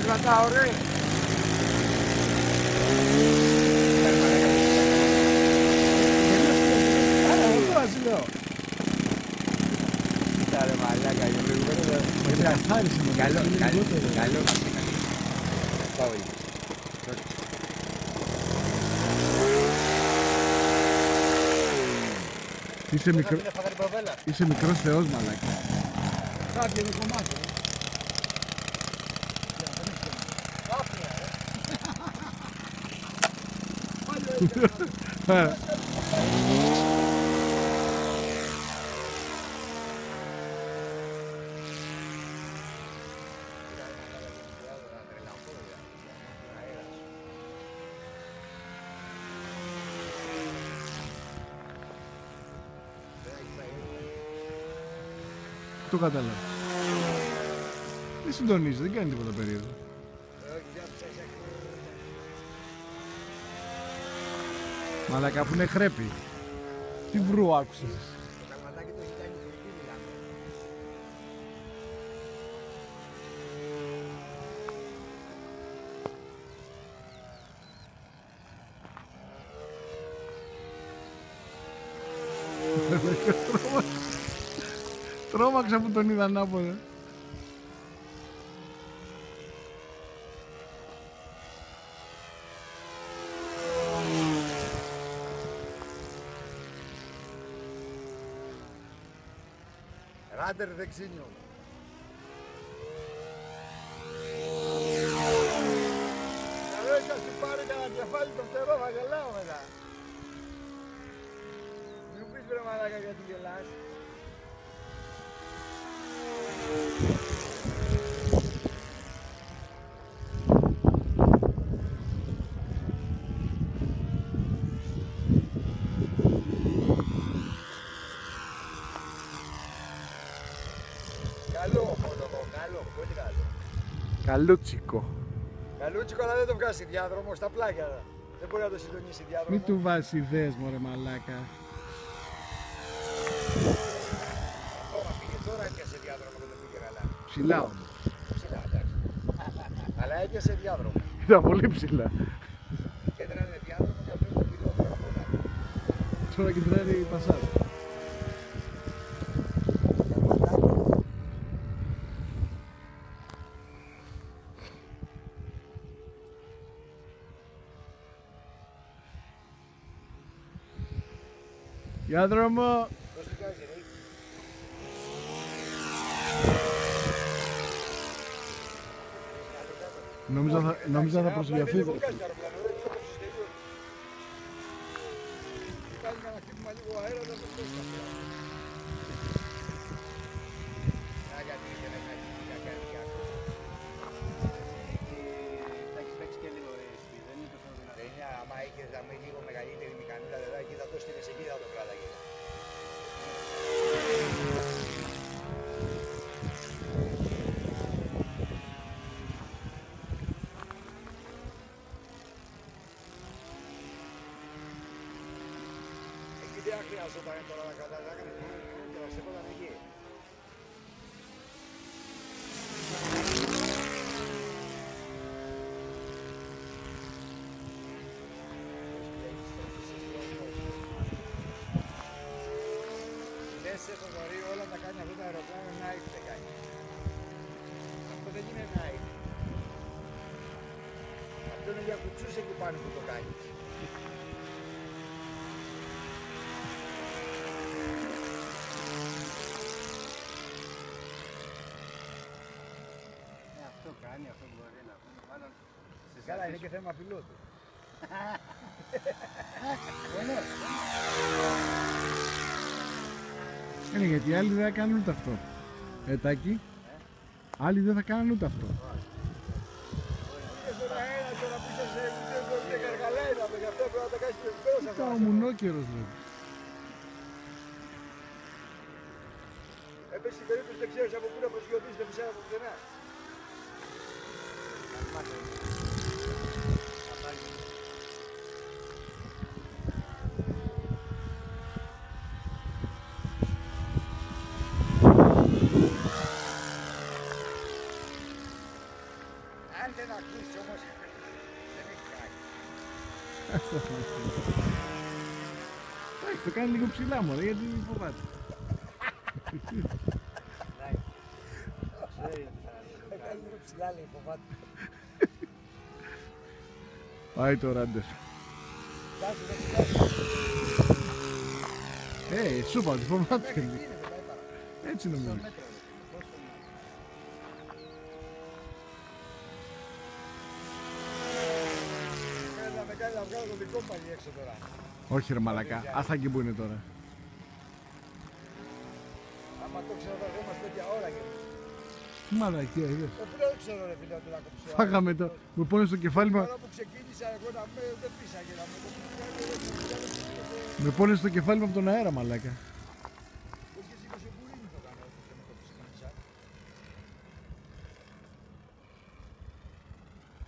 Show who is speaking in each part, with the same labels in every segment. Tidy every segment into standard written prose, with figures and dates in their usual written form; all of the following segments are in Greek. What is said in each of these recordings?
Speaker 1: κρατάω ρε. Κοίτα ρε μαλάκα, για προηγούμενο με καθάρισε με καλό να πήγανε. Πάω εκεί.
Speaker 2: Είσαι μικρός θεός μαλάκα.
Speaker 1: Κάτι είναι κομμάτι.
Speaker 2: Το κατάλαβα. Δεν συντονίζει, δεν κάνει τίποτα περίεργο. Μαλάκα που είναι χρέπη. Τι βρου άκουσες.
Speaker 1: Το καλματάκι το έχει κάνει τουρκί μιλάμε.
Speaker 2: Τρόμαξα που τον είδα ανάποδα.
Speaker 1: Ράντερ δεξίνιο. Καλό είχα σου πάρει κανένα κεφάλι το φτερό, θα γελάω μετά. Μην μου πεις βρε μαλάκα γιατί γελάς. Καλό ομολογώ, καλό, πολύ καλό.
Speaker 2: Καλούτσικο.
Speaker 1: Καλούτσικο, αλλά δεν το βγάζει διάδρομο στα πλάγια. Δεν μπορεί να το συντονίσει διάδρομο.
Speaker 2: Μην του βάζει ιδέες μωρέ μαλάκα.
Speaker 1: Ακόμα πήγε τώρα, έπιασε διάδρομο και δεν πήγε καλά.
Speaker 2: Ψηλά όμως.
Speaker 1: Ψηλά, εντάξει. Αλλά έπιασε διάδρομο.
Speaker 2: Ήταν πολύ ψηλά.
Speaker 1: Κέντρανε διάδρομο και αυτό το πιλότερο από όλα.
Speaker 2: Τώρα κεντράρει η πασάζ. Διάδρομο.
Speaker 1: Πώς τι κάνει, ρε.
Speaker 2: Νόμιζα θα προσγειωθείτε.
Speaker 1: Δεν κάνει αεροπλάνο, ρε. Κάνει να χτύπημα λίγο αέρα, δεν το φτιάξει. Γιατί δεν έχει να κάνει κάτι. Θα έχεις παίξει και λίγο speed, δεν είναι τόσο δυνατό. Δεν είναι, άμα είχες λίγο μεγαλύτερη μηχανούλα, δηλαδή εκεί θα το στείλεις εκεί, θα το κράταγες. Εκεί δεν χρειαζόταν τώρα να κρατάς, να κάνεις και να στεκόταν εκεί. Θες στο βορείο όλα τα κάνει αυτό το αεροπλάνο night δεν κάνει. Αυτό δεν είναι night. Αυτό είναι για κουτσούς εκεί πάνω που το κάνεις. Αυτό κάνει, αυτό μπορεί να πούμε. Μάλλον καλά, είναι και θέμα πιλότου.
Speaker 2: Είναι γιατί οι άλλοι δεν θα κάνουν ούτε αυτό. Τάκη. Άλλοι δεν θα κάνουν ούτε αυτό. Τα ο μουνόκερος λέει.
Speaker 1: Έπαιξε στην περίπτωση δεν ξέρεις από πού να προσγειωθείς, δεν ξέρω από πουθενά. Αν δεν ακούσει όμως, δεν έχει κάνει.
Speaker 2: Εντάξει, το κάνει λίγο ψηλά μωρέ, γιατί φοβάται.
Speaker 1: Κάνει λίγο ψηλά λέει, φοβάται.
Speaker 2: Πάει το ράντερ. Σου είπα ότι φοβάται. Έτσι νομίζω.
Speaker 1: Έλα, βγάλω το δικό μου πάλι έξω τώρα.
Speaker 2: Όχι ρε μαλακά, άστα εκεί που είναι τώρα.
Speaker 1: Άμα το ξέρω θα είμαστε τέτοια ώρα και...
Speaker 2: Τι μαλακία είδες.
Speaker 1: Δεν ξέρω ρε φίλε ότι να κόψω.
Speaker 2: Φάγαμε το, μου πόνε στο κεφάλι
Speaker 1: Την
Speaker 2: μα.
Speaker 1: ώρα που ξεκίνησα εγώ να με δεν πείσαγε να με
Speaker 2: Με πόνε στο κεφάλι μου από τον αέρα μαλάκα.
Speaker 1: όχι εσύ πως εμπουρίνι το κάνω και με το ξεκίνησα.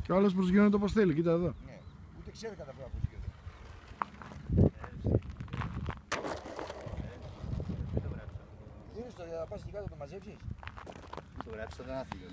Speaker 2: Και ο άλλος προσγειώνεται όπως θέλει, κοίτα εδώ.
Speaker 1: Ναι, ούτε ξέρει κατά πέρα πως γίνεται. Δίνεις το για να πας εκεί κάτω το μαζέψεις.
Speaker 3: Το γράψει, θα ήταν άθλιο.